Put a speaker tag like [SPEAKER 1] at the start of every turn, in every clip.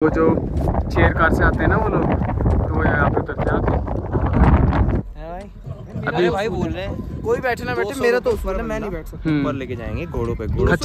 [SPEAKER 1] वो जो chair car से आते हैं ना वो लोग, तो वो यहाँ पे उतरते आते हैं।
[SPEAKER 2] अभी भाई बोल रहे हैं
[SPEAKER 3] कोई बैठे ना बैठे, मेरा तो ऊपर है, मैं नहीं बैठ सकता।
[SPEAKER 2] ऊपर लेके जाएंगे घोड़ों पे, घोड़ों।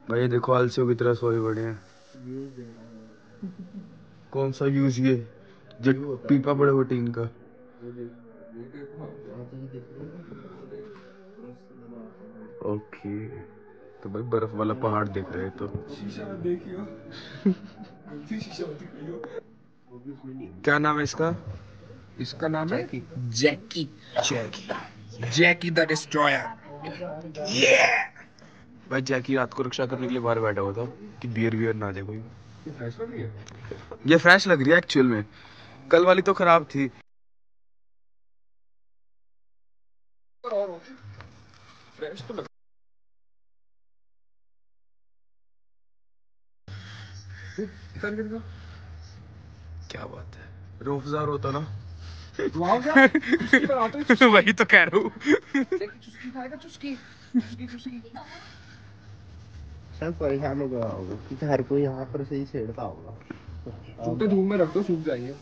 [SPEAKER 1] भाई देखो आलसियों की तरह सोए बड़े हैं। कौन सा व्यूज ये जो पीपा पड़े वो टीन का। ओके तो भाई बर्फ वाला पहाड़ देख रहे हैं तो क्या नाम है इसका?
[SPEAKER 3] इसका नाम है जैकी। जैकी द डिस्ट्रॉयर।
[SPEAKER 1] भाई जैकी रात को रक्षा करने के लिए बाहर बैठा हुआ था कि बियर ना आ जाए कोई। ये फ्रेश लग रही है एक्चुअल में, कल वाली तो खराब थी। फ्रेश तो लग... क्या बात है, रोफजार होता ना। वही तो कह रहा हूँ।
[SPEAKER 2] परेशान हो गया होगा क्योंकि हर कोई यहाँ पर से ही छेड़ता होगा।
[SPEAKER 3] जूते धूप में रख दो, सूख जाएंगे।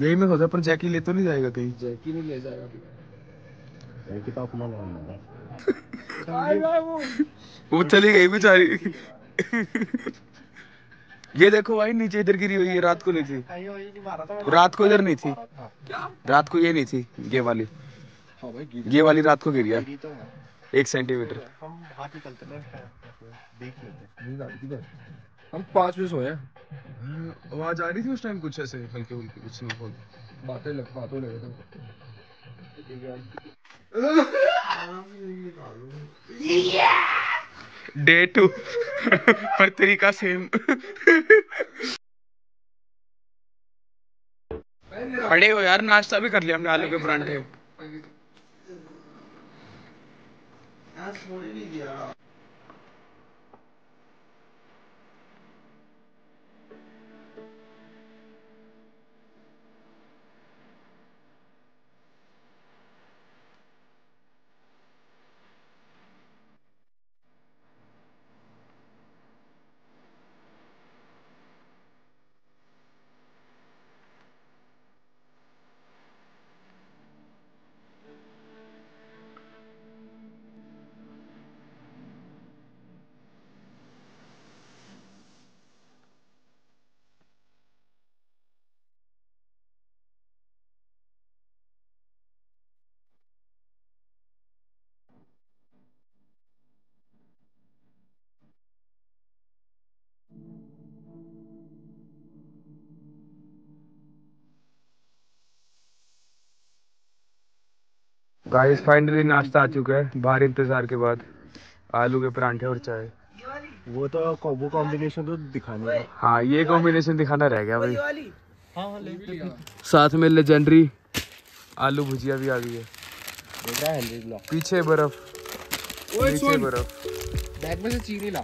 [SPEAKER 1] यही मैं सोचा, पर जैकी ले तो नहीं जाएगा कहीं?
[SPEAKER 3] जैकी नहीं ले जाएगा।
[SPEAKER 2] जैकी तो अपना मान है।
[SPEAKER 1] वो चली गई बेचारी। ये देखो भाई नीचे इधर गिरी हुई है, रात को नहीं थी। रात को इधर नहीं थी, रात को ये नहीं थी ये वाली। ये वाली रात को गिरी है 1 सेंटीमीटर।
[SPEAKER 2] हम बाहर निकलते हैं, देख लेते हैं।
[SPEAKER 3] हम 5 बजे सोए।
[SPEAKER 1] आवाज आ रही थी उस टाइम कुछ ऐसे हल्के हल्के कुछ
[SPEAKER 3] बातें लगे
[SPEAKER 1] डे 2 पर तरीका सेम। खड़े हो यार, नाश्ता भी कर लिया हमने, आलू के परांठे। गाइस फाइनली नाश्ता आ चुका है बाहर इंतजार के बाद। आलू के परांठे और चाय।
[SPEAKER 2] वो कॉम्बिनेशन तो दिखाने है।
[SPEAKER 1] हाँ ये कॉम्बिनेशन दिखाना रह गया भाई। साथ में लेजेंडरी आलू भुजिया भी आ गई है। पीछे बर्फ, नीचे बर्फ।
[SPEAKER 3] बैग में से चीनी ला।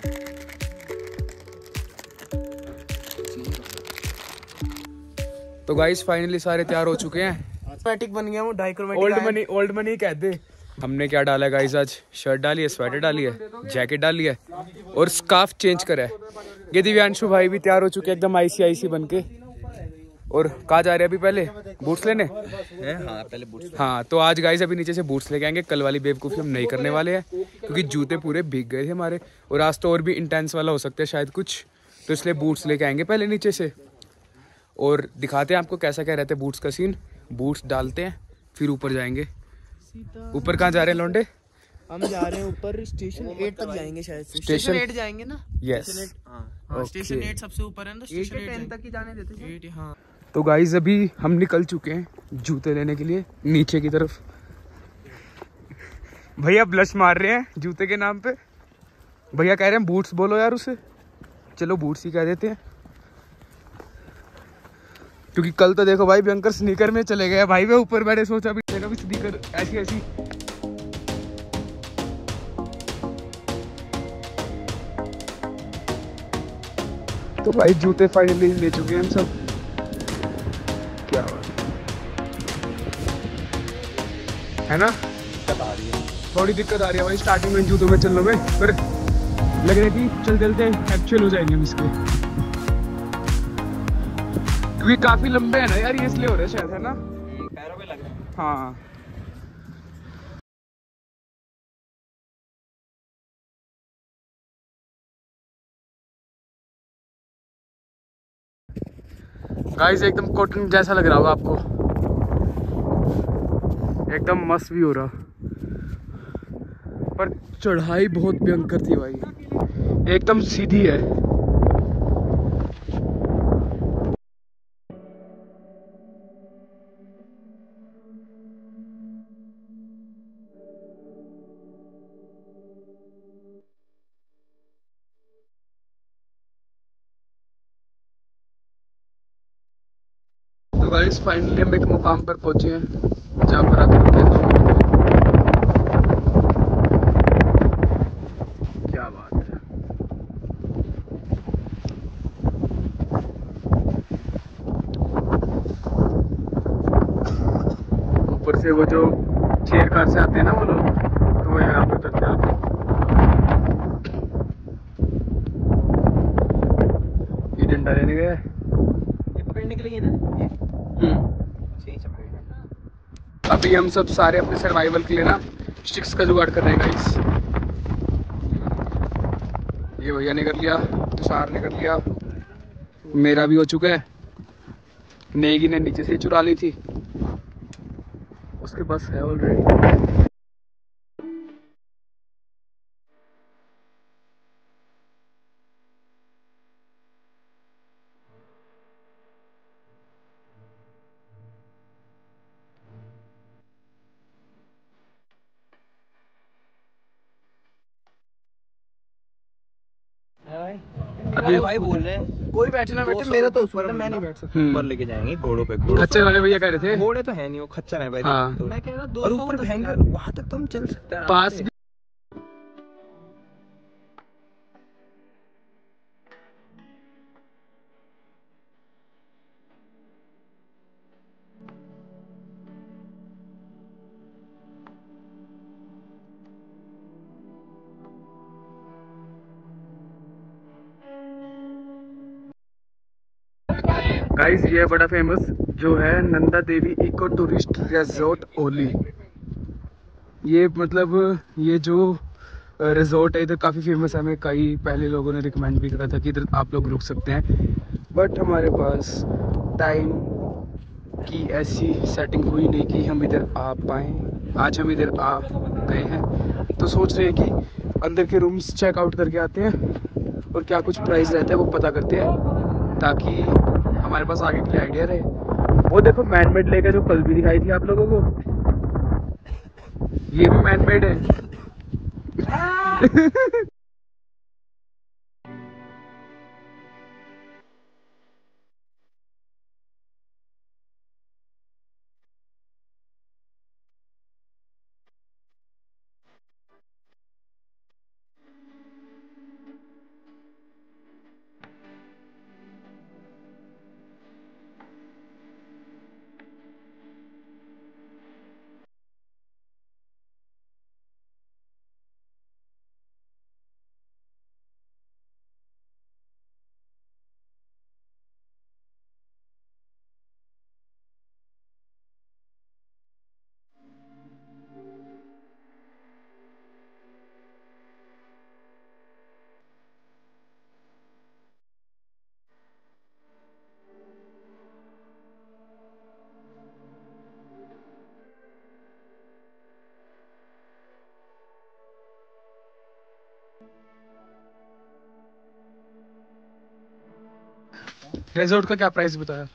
[SPEAKER 1] तो गाइस फाइनली सारे तैयार हो चुके हैं।
[SPEAKER 3] ऑटोमेटिक बन गया हूँ, डाइक्रोमेटिक।
[SPEAKER 1] ओल्ड मनी कह दे। हमने क्या डाला है गाइस, आज शर्ट डाली है, स्वेटर डाली है, जैकेट डाली है और स्कार्फ चेंज करा है। ये दिव्यांशु भाई भी तैयार हो चुके हैं एकदम आईसी बनके। और कहाँ जा रहे हैं अभी? पहले बूट्स लेने।
[SPEAKER 2] हाँ पहले बूट्स।
[SPEAKER 1] हाँ तो आज गाइस अभी नीचे से बूट्स लेके आएंगे। कल वाली बेवकूफ़ी हम नहीं करने वाले हैं क्योंकि जूते पूरे भीग गए थे हमारे, और आज तो और भी इंटेंस वाला हो सकता है शायद कुछ, तो इसलिए बूट्स लेके आएंगे पहले नीचे से और दिखाते हैं आपको कैसा क्या रहता है बूट्स का सीन। बूट्स डालते हैं फिर ऊपर जाएंगे। ऊपर कहाँ जा रहे हैं लौंडे?
[SPEAKER 3] हम जा रहे हैं ऊपर, स्टेशन 8 तक जाएंगे शायद से।
[SPEAKER 1] स्टेशन
[SPEAKER 3] 8 जाएंगे ना?
[SPEAKER 1] यस।
[SPEAKER 3] स्टेशन 8 सबसे ऊपर है ना, स्टेशन 10 तक ही जाने देते हैं। 8 हाँ।
[SPEAKER 1] तो गाइस अभी हम निकल चुके हैं जूते लेने के लिए नीचे की तरफ। भैया ब्लश मार रहे हैं जूते के नाम पे। भैया कह रहे हैं बूट्स बोलो यार उसे, चलो बूट्स ही कह देते हैं, क्योंकि कल तो देखो भाई भयंकर स्नीकर में चले गए भाई। मैं ऊपर बैठे सोचा भी देखो स्नीकर ऐसी ऐसी। तो भाई जूते फाइनली ले चुके हैं हम सब। क्या बात है ना,
[SPEAKER 2] दिक्कत आ रही है,
[SPEAKER 1] थोड़ी दिक्कत आ रही है भाई स्टार्टिंग में जूतों में चलने में, पर लग रहा है कि चलते चलते एक्चुअल हो जाएंगे हम इसके, क्योंकि काफी लंबे है ना यार ये, इसलिए हो रहा है शायद, है ना,
[SPEAKER 3] पैरों पे लग रहा है।
[SPEAKER 1] हाँ। गाइस एकदम कॉटन जैसा लग रहा होगा आपको, एकदम मस्त भी हो रहा, पर चढ़ाई बहुत भयंकर थी भाई, एकदम सीधी है। तो गाइस फाइनली हम एक मुकाम पर पहुंचे हैं जहाँ पर आकर रुके। क्या बात है, ऊपर से वो जो चेयर कार से आते हैं ना वो लोग, तो वो यहाँ पे उतरते हैं। ये डंडा लेने गया है,
[SPEAKER 3] ये पकड़ने के लिए ना
[SPEAKER 1] अभी हम सब सारे अपने सर्वाइवल के लिए ना स्टिक्स का जुगाड़ कर रहे हैं गाइस। ये भैया ने कर लिया, तुषार ने कर लिया, मेरा भी हो चुका है, नेगी ने नीचे से ही चुरा ली थी, उसके पास है ऑलरेडी।
[SPEAKER 3] अभी भाई बोल रहे हैं कोई बैठना बैठे, मेरा तो ऊपर, मैं नहीं बैठ सकता।
[SPEAKER 2] ऊपर लेके जाएंगे घोड़ों पे,
[SPEAKER 1] खच्चर वाले भैया कह रहे थे,
[SPEAKER 2] घोड़े तो है नहीं, वो खच्चर है भाई।
[SPEAKER 1] हाँ।
[SPEAKER 2] तो
[SPEAKER 3] मैं कह रहा
[SPEAKER 2] और ऊपर भयंकर, वहां तक तो हम चल सकते हैं
[SPEAKER 1] पास। गाइस ये बड़ा फेमस जो है Nanda Devi eco tourist resort ओली। ये मतलब ये जो रिजॉर्ट है इधर काफ़ी फेमस है, हमें कई पहले लोगों ने रिकमेंड भी करा था कि इधर आप लोग रुक सकते हैं, बट हमारे पास टाइम की ऐसी सेटिंग हुई नहीं कि हम इधर आ पाएँ। आज हम इधर आ गए हैं तो सोच रहे हैं कि अंदर के रूम्स चेकआउट करके आते हैं और क्या कुछ प्राइस रहता है वो पता करते हैं, ताकि हमारे पास आगे के लिए आइडिया रहे। वो देखो मैन मेड लेक है जो कल भी दिखाई थी आप लोगों को, ये भी मैन मेड है। रिजॉर्ट का क्या प्राइस बताया?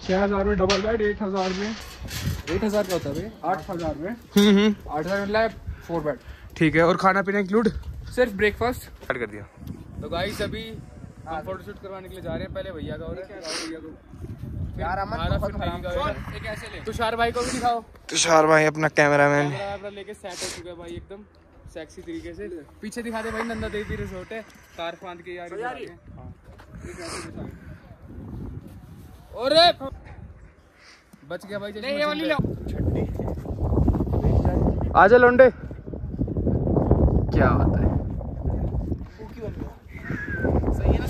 [SPEAKER 2] 6,000
[SPEAKER 1] में डबल बेड, 8,000 में
[SPEAKER 2] 8,000 का होता है 8,000 में
[SPEAKER 1] 8,000 में 4 बेड ठीक है, और खाना पीना इंक्लूड?
[SPEAKER 3] सिर्फ ब्रेकफास्ट
[SPEAKER 1] स्टार्ट कर दिया। तो गाइस अभी हम फोटोशूट करवाने के लिए जा रहे हैं। पहले भैया का हो रहा है यार, हमारा फिर भाई का होगा। एक ऐसे ले, तुषार भाई को भी दिखाओ।
[SPEAKER 2] तुषार भाई अपना कैमरामैन
[SPEAKER 1] कैमरा लेके सेट हो चुका है भाई, एकदम सेक्सी तरीके से। पीछे दिखा दे भाई, नंदा देवी रिजोर्ट है, कार फांद के यार। और बच गया भाई, ये वाली लो। आजा लोंडे, क्या होता है?
[SPEAKER 3] सही है ना?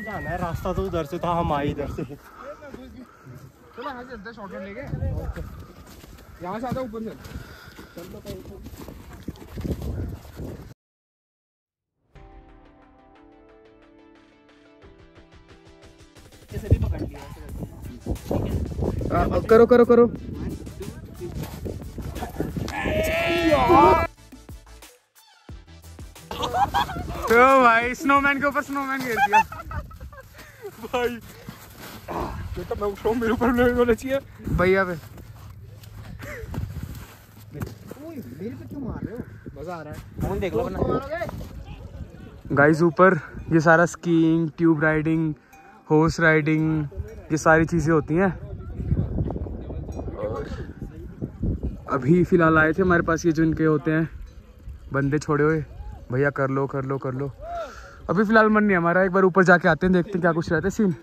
[SPEAKER 2] जाना है, रास्ता तो उधर से था, हम आए इधर से।
[SPEAKER 1] चलो यहाँ से चलते हैं, शॉर्टकट लेके। यहाँ से आता ऊपर से। चल तो कहीं
[SPEAKER 3] कैसे भी पकड़ लिया।
[SPEAKER 1] करो करो करो। तो भाई स्नोमैन के ऊपर स्नोमैन गिर दिया भाई। ये तो मैं उठ रहा हूँ, मेरे ऊपर होना चाहिए भैया पे।
[SPEAKER 3] मेरे पे क्यों मार रहे हो? मजा आ रहा है।
[SPEAKER 2] फोन देख लो ना
[SPEAKER 1] गाइस। ऊपर ये सारा skiing, tube riding, horse riding, ये सारी चीजें होती हैं। और अभी फिलहाल आए थे हमारे पास ये जो इनके होते हैं बंदे छोड़े हुए, भैया कर लो कर लो कर लो। अभी फिलहाल मन नहीं हमारा, एक बार ऊपर जाके आते हैं, देखते हैं क्या कुछ रहता है सीन,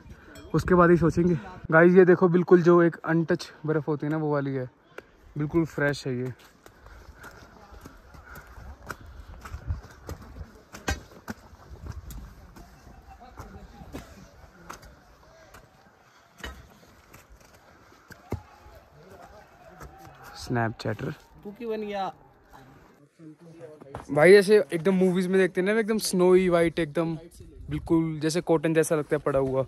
[SPEAKER 1] उसके बाद ही सोचेंगे। गाइस ये देखो, बिल्कुल जो एक अनटच बर्फ होती है ना, वो वाली है, बिल्कुल फ्रेश है ये। स्नैपचैटर
[SPEAKER 2] कुकी बन गया
[SPEAKER 1] भाई। ऐसे एकदम मूवीज में देखते हैं ना, एकदम स्नोई वाइट, एकदम बिल्कुल जैसे कॉटन जैसा लगता है पड़ा हुआ,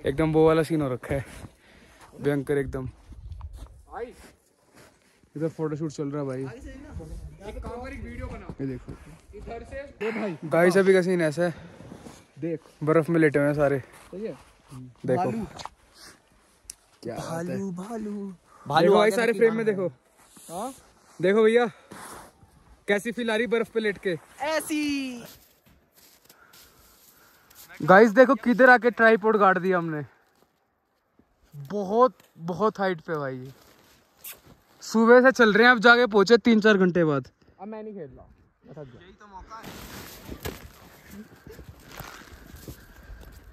[SPEAKER 1] एकदम वो वाला सीन हो रखा है, भयंकर एकदम। इधर फोटोशूट चल रहा है भाई, ये देखो गाइस। अभी का सीन ऐसा है, देख बर्फ में लेटे हुए हैं सारे, देखो क्या भालू भालू भालू भाई, सारे फ्रेम में देखो। हाँ देखो भैया, कैसी फील आ रही बर्फ पे लेट के,
[SPEAKER 3] ऐसी।
[SPEAKER 1] गाइस देखो किधर आके ट्राइपॉड गाड़ दिया हमने, बहुत बहुत हाइट पे भाई। सुबह से चल रहे हैं, अब जाके पहुंचे 3-4 घंटे बाद। अब मैं नहीं खेल रहा, यही तो मौका है।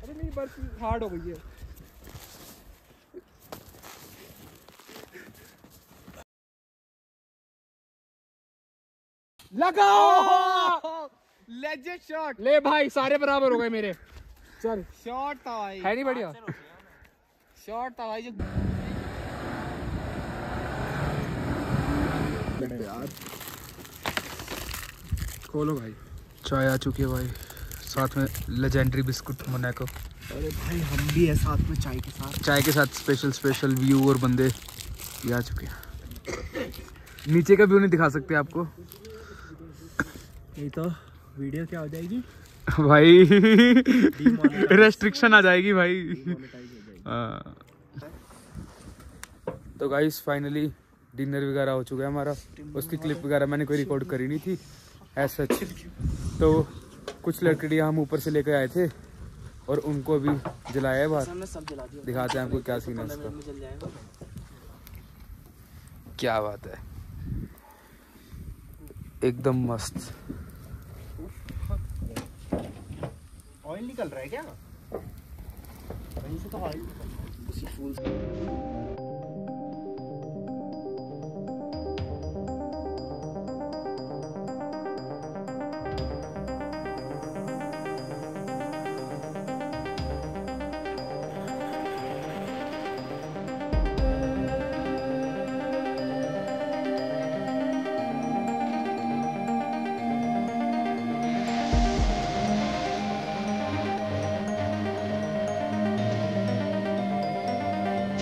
[SPEAKER 1] अरे नहीं, बर्फ हार्ड हो गई है। लगाओ लेजेंड शॉट। ले भाई, सारे बराबर हो गए मेरे। चल
[SPEAKER 3] शॉट था भाई,
[SPEAKER 1] है नहीं बढ़िया?
[SPEAKER 3] शॉट था भाई जो
[SPEAKER 1] यार। खोलो भाई, चाय आ चुकी है भाई, साथ में लेजेंडरी बिस्कुट मोनाको।
[SPEAKER 2] अरे भाई हम भी है साथ में, चाय के साथ।
[SPEAKER 1] चाय के साथ स्पेशल व्यू और बंदे ये आ चुके हैं। नीचे का व्यू नहीं दिखा सकते आपको,
[SPEAKER 2] नहीं तो वीडियो क्या हो जाएगी
[SPEAKER 1] भाई रेस्ट्रिक्शन आ जाएगी भाई। तो गाइस फाइनली डिनर वगैरह हो चुका है हमारा। उसकी क्लिप वगैरह मैंने कोई रिकॉर्ड करी नहीं थी ऐसा। तो कुछ लकड़ी हम ऊपर से लेकर आए थे और उनको अभी जलाया है बाहर, दिखाते हैं आपको क्या सीन है इसका। क्या बात है, एकदम मस्त।
[SPEAKER 2] ऑयल निकल रहा है क्या? वहीं से तो ऑयल